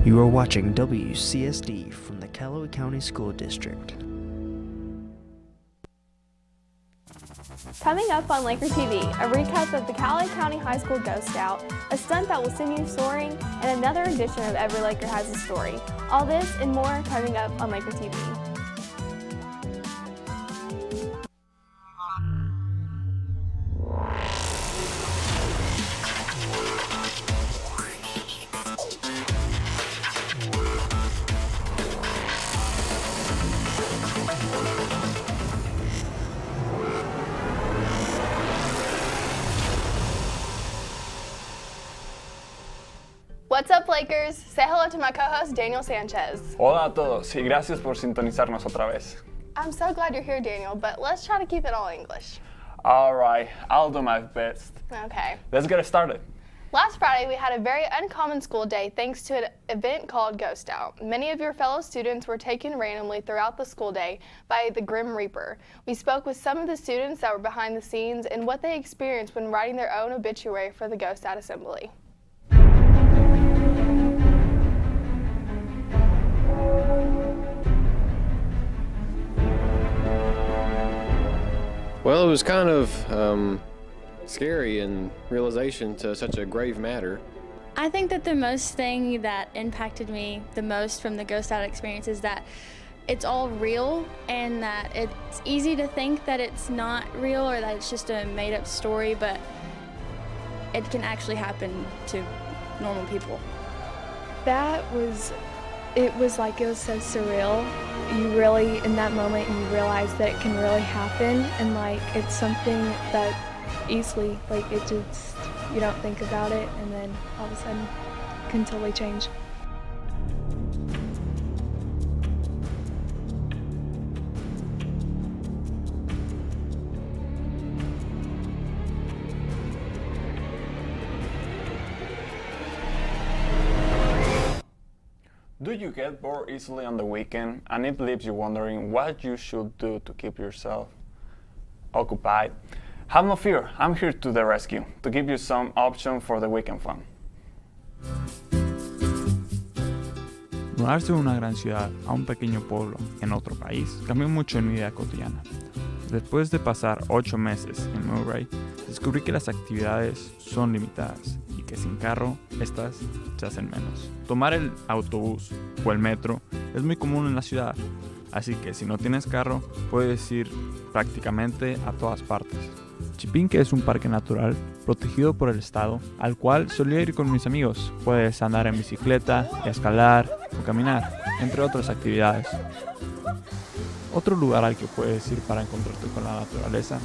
You are watching WCSD from the Callaway County School District. Coming up on LakerTV, a recap of the Callaway County High School Ghost Scout, a stunt that will send you soaring, and another edition of Every Laker Has a Story. All this and more coming up on LakerTV. What's up, Lakers? Say hello to my co-host, Daniel Sanchez. Hola a todos y gracias por sintonizarnos otra vez. I'm so glad you're here, Daniel, but let's try to keep it all English. All right, I'll do my best. Okay. Let's get started. Last Friday, we had a very uncommon school day thanks to an event called Ghost Out. Many of your fellow students were taken randomly throughout the school day by the Grim Reaper. We spoke with some of the students that were behind the scenes and what they experienced when writing their own obituary for the Ghost Out assembly. Well, it was kind of scary in realization to such a grave matter. I think that the most thing that impacted me the most from the Ghost Out experience is that it's all real and that it's easy to think that it's not real or that it's just a made-up story, but it can actually happen to normal people. It was so surreal. You really, in that moment, you realize that it can really happen, and like it's something that easily, like it just, you don't think about it, and then all of a sudden can totally change. Do you get bored easily on the weekend and it leaves you wondering what you should do to keep yourself occupied? Have no fear, I'm here to the rescue to give you some options for the weekend fun. Mudarse de una gran ciudad a un pequeño pueblo en otro país cambió mucho en mi vida cotidiana. Después de pasar 8 meses en Murray, descubrí que las actividades son limitadas y que sin carro, estas se hacen menos. Tomar el autobús o el metro es muy común en la ciudad, así que si no tienes carro, puedes ir prácticamente a todas partes. Chipinque es un parque natural protegido por el estado, al cual solía ir con mis amigos. Puedes andar en bicicleta, escalar o caminar, entre otras actividades. Otro lugar al que puedes ir para encontrarte con la naturaleza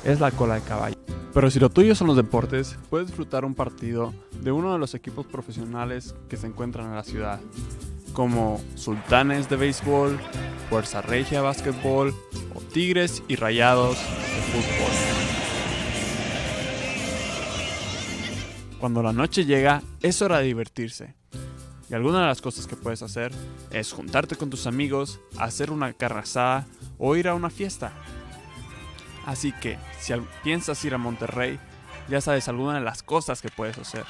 es la cola de caballo. Pero si lo tuyo son los deportes, puedes disfrutar un partido de uno de los equipos profesionales que se encuentran en la ciudad, como Sultanes de béisbol, Fuerza Regia de básquetbol o Tigres y Rayados de fútbol. Cuando la noche llega, es hora de divertirse. Y alguna de las cosas que puedes hacer es juntarte con tus amigos, hacer una carne asada o ir a una fiesta. Así que, si piensas ir a Monterrey, ya sabes algunas de las cosas que puedes hacer.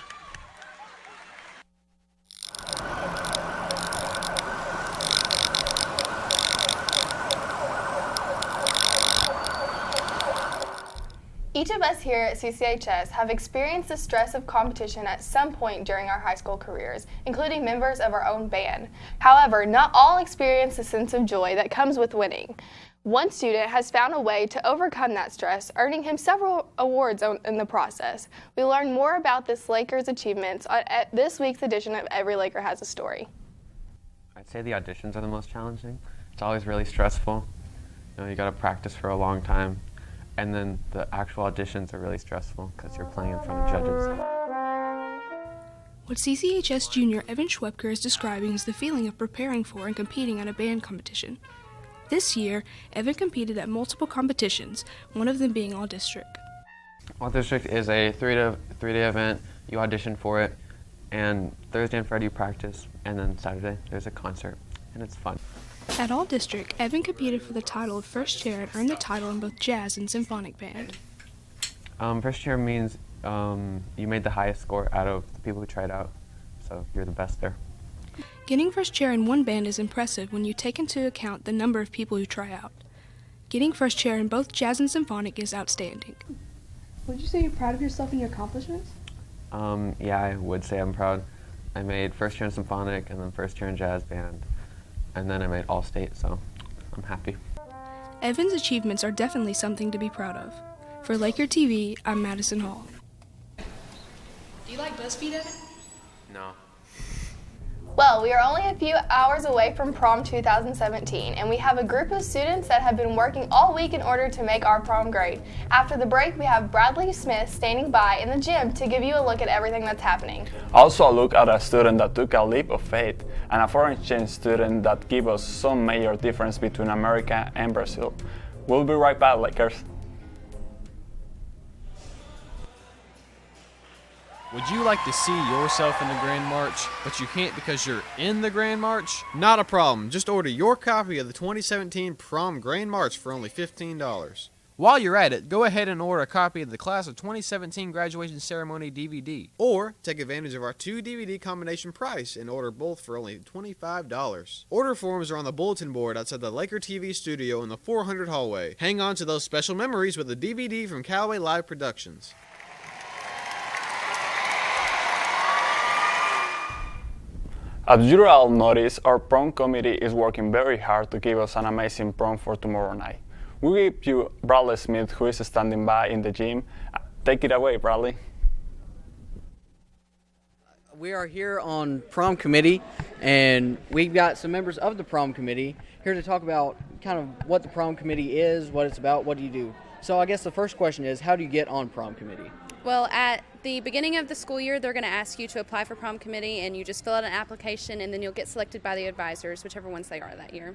Each of us here at CCHS have experienced the stress of competition at some point during our high school careers, including members of our own band. However, not all experience the sense of joy that comes with winning. One student has found a way to overcome that stress, earning him several awards in the process. We learn more about this Lakers' achievements at this week's edition of Every Laker Has a Story. I'd say the auditions are the most challenging. It's always really stressful. You got to practice for a long time. And then the actual auditions are really stressful because you're playing in front of judges. What CCHS junior Evan Schwepker is describing is the feeling of preparing for and competing at a band competition. This year, Evan competed at multiple competitions, one of them being All-District. All-District is a three-day event. You audition for it, and Thursday and Friday you practice, and then Saturday there's a concert, and it's fun. At All-District, Evan competed for the title of first chair and earned the title in both jazz and symphonic band. First chair means you made the highest score out of the people who tried out, so you're the best there. Getting first chair in one band is impressive when you take into account the number of people who try out. Getting first chair in both jazz and symphonic is outstanding. Would you say you're proud of yourself and your accomplishments? Yeah, I would say I'm proud. I made first chair in symphonic and then first chair in jazz band, and then I made all state, so I'm happy. Evan's achievements are definitely something to be proud of. For Laker TV, I'm Madison Hall. Do you like BuzzFeed, Evan? No. Well, we are only a few hours away from Prom 2017, and we have a group of students that have been working all week in order to make our prom great. After the break, we have Bradley Smith standing by in the gym to give you a look at everything that's happening. Also a look at a student that took a leap of faith and a foreign exchange student that gave us some major difference between America and Brazil. We'll be right back, Lakers. Would you like to see yourself in the Grand March, but you can't because you're in the Grand March? Not a problem. Just order your copy of the 2017 Prom Grand March for only $15. While you're at it, go ahead and order a copy of the Class of 2017 Graduation Ceremony DVD. Or take advantage of our 2 DVD combination price and order both for only $25. Order forms are on the bulletin board outside the Laker TV studio in the 400 hallway. Hang on to those special memories with a DVD from Callaway Live Productions. As you all notice, our prom committee is working very hard to give us an amazing prom for tomorrow night. We give you Bradley Smith, who is standing by in the gym. Take it away, Bradley. We are here on Prom Committee, and we've got some members of the Prom Committee here to talk about kind of what the Prom Committee is, what it's about, what do you do. So I guess the first question is, how do you get on Prom Committee? Well, at the beginning of the school year, they're going to ask you to apply for Prom Committee, and you just fill out an application, and then you'll get selected by the advisors, whichever ones they are that year.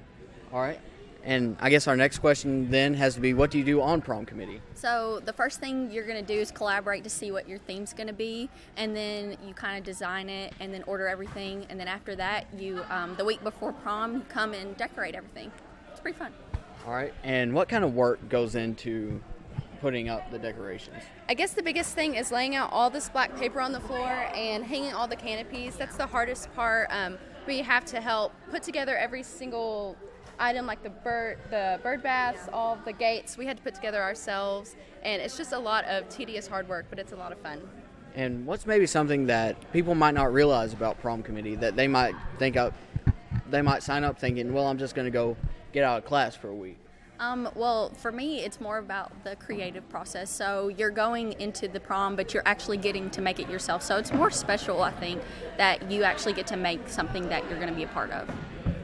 All right. And I guess our next question then has to be, what do you do on Prom Committee? So the first thing you're going to do is collaborate to see what your theme's going to be, and then you kind of design it and then order everything, and then after that, you the week before prom, you come and decorate everything. It's pretty fun. All right. And what kind of work goes into putting up the decorations? I guess the biggest thing is laying out all this black paper on the floor and hanging all the canopies. That's the hardest part. We have to help put together every single item, like the bird baths, all of the gates. We had to put together ourselves, and it's just a lot of tedious hard work, but it's a lot of fun. And what's maybe something that people might not realize about Prom Committee that they might sign up thinking, well, I'm just going to go get out of class for a week? Well, for me, it's more about the creative process. So you're going into the prom, but you're actually getting to make it yourself. So it's more special, I think, that you actually get to make something that you're going to be a part of.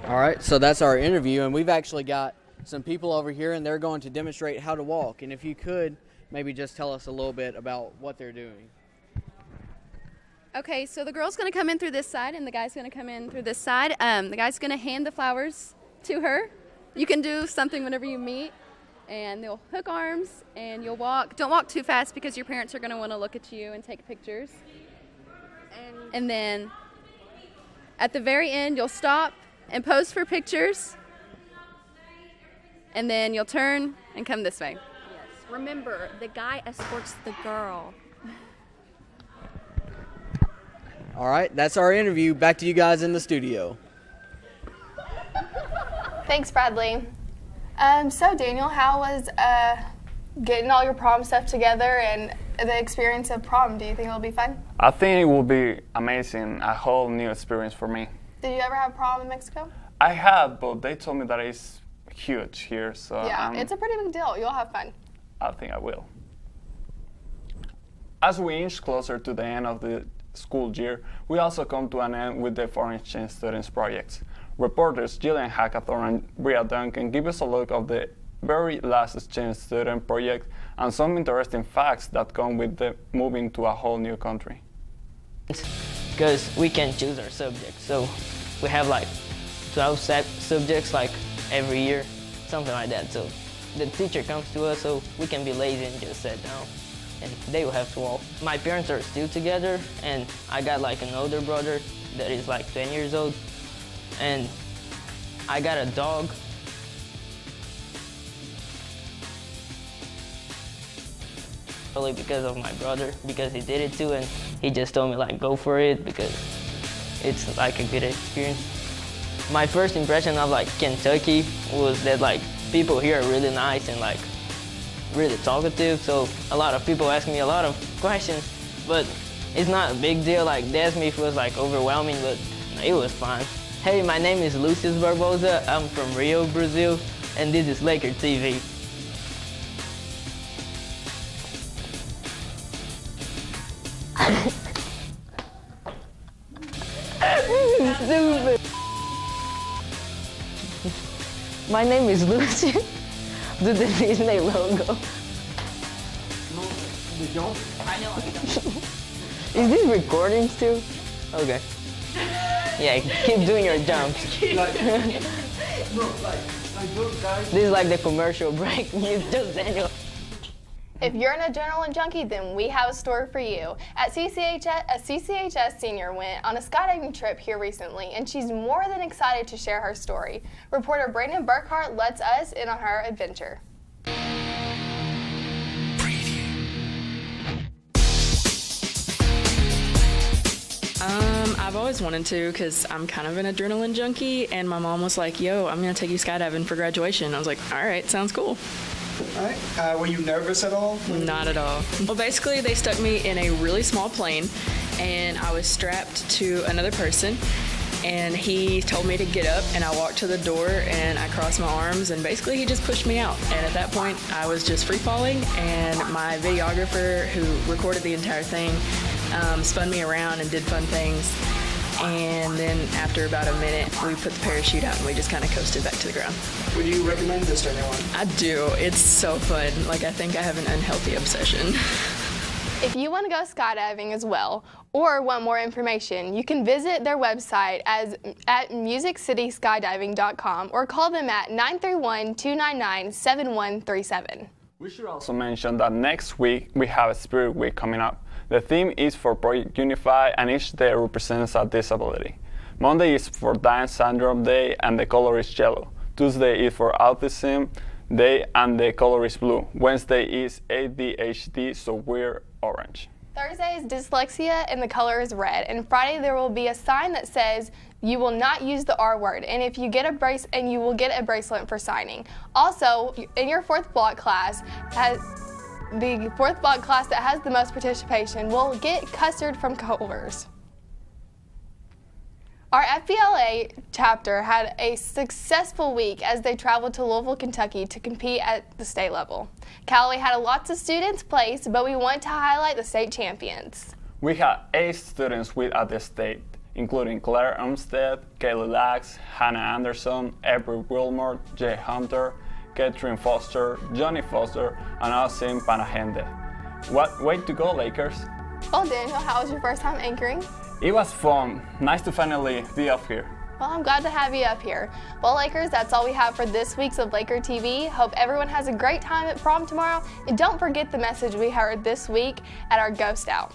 All right, so that's our interview, and we've actually got some people over here, and they're going to demonstrate how to walk. And if you could, maybe just tell us a little bit about what they're doing. Okay, so the girl's going to come in through this side, and the guy's going to come in through this side. The guy's going to hand the flowers to her. You can do something whenever you meet, and they'll hook arms, and you'll walk. Don't walk too fast because your parents are going to want to look at you and take pictures. And then at the very end, you'll stop and pose for pictures, and then you'll turn and come this way. Yes. Remember, the guy escorts the girl. All right, that's our interview. Back to you guys in the studio. Thanks, Bradley. So, Daniel, how was getting all your prom stuff together and the experience of prom? Do you think it'll be fun? I think it will be amazing, a whole new experience for me. Did you ever have prom in Mexico? I have, but they told me that it's huge here, so yeah, it's a pretty big deal. You'll have fun. I think I will. As we inch closer to the end of the school year, we also come to an end with the Foreign Exchange Students projects. Reporters Jillian Hackathorn and Bria Duncan give us a look of the very last exchange student project and some interesting facts that come with the moving to a whole new country. Because we can choose our subjects, so we have like 12 subjects like every year, something like that. So the teacher comes to us, so we can be lazy and just sit down, and they will have to walk. My parents are still together, and I got like an older brother that is like 10 years old, and I got a dog. Probably because of my brother, because he did it too, and he just told me like go for it because it's like a good experience. My first impression of like Kentucky was that like people here are really nice and like really talkative, so a lot of people ask me a lot of questions, but it's not a big deal. Like they asked me if it was like overwhelming, but it was fine. Hey, my name is Lucius Barbosa. I'm from Rio, Brazil, and this is LakerTV. Stupid. My name is Lucius. Do the Disney logo. Is this recording still? Okay. Yeah, keep doing your jumps. This is like the commercial break. Just Daniel. If you're an adrenaline junkie, then we have a story for you. At CCHS, a CCHS senior went on a skydiving trip here recently, and she's more than excited to share her story. Reporter Brandon Burkhart lets us in on her adventure. I've always wanted to because I'm kind of an adrenaline junkie, and my mom was like, yo, I'm going to take you skydiving for graduation. I was like, all right, sounds cool. All right. Were you nervous at all? Not at all. Well, basically, they stuck me in a really small plane, and I was strapped to another person, and he told me to get up, and I walked to the door, and I crossed my arms, and basically he just pushed me out. And at that point, I was just free falling, and my videographer, who recorded the entire thing, spun me around and did fun things. And then after about a minute, we put the parachute out and we just kind of coasted back to the ground. Would you recommend this to anyone? I do. It's so fun. Like, I think I have an unhealthy obsession. If you want to go skydiving as well, or want more information, you can visit their website at musiccityskydiving.com or call them at 931-299-7137. We should also mention that next week we have a Spirit Week coming up. The theme is for Project Unify, and each day represents a disability. Monday is for Down Syndrome Day, and the color is yellow. Tuesday is for Autism Day, and the color is blue. Wednesday is ADHD, so we're orange. Thursday is dyslexia, and the color is red. And Friday there will be a sign that says you will not use the R word, and if you get you will get a bracelet for signing. Also, in your fourth block class, the fourth block class that has the most participation will get custard from Culver's. Our FBLA chapter had a successful week as they traveled to Louisville, Kentucky to compete at the state level. Callaway had lots of students place, but we want to highlight the state champions. We had 8 students with at the state, including Claire Umstead, Kaylee Lax, Hannah Anderson, April Wilmore, Jay Hunter, Catherine Foster, Johnny Foster, and Austin Panagende. What way to go, Lakers! Well, Daniel, how was your first time anchoring? It was fun. Nice to finally be up here. Well, I'm glad to have you up here. Well, Lakers, that's all we have for this week's of Laker TV. Hope everyone has a great time at prom tomorrow. And don't forget the message we heard this week at our Ghost Out.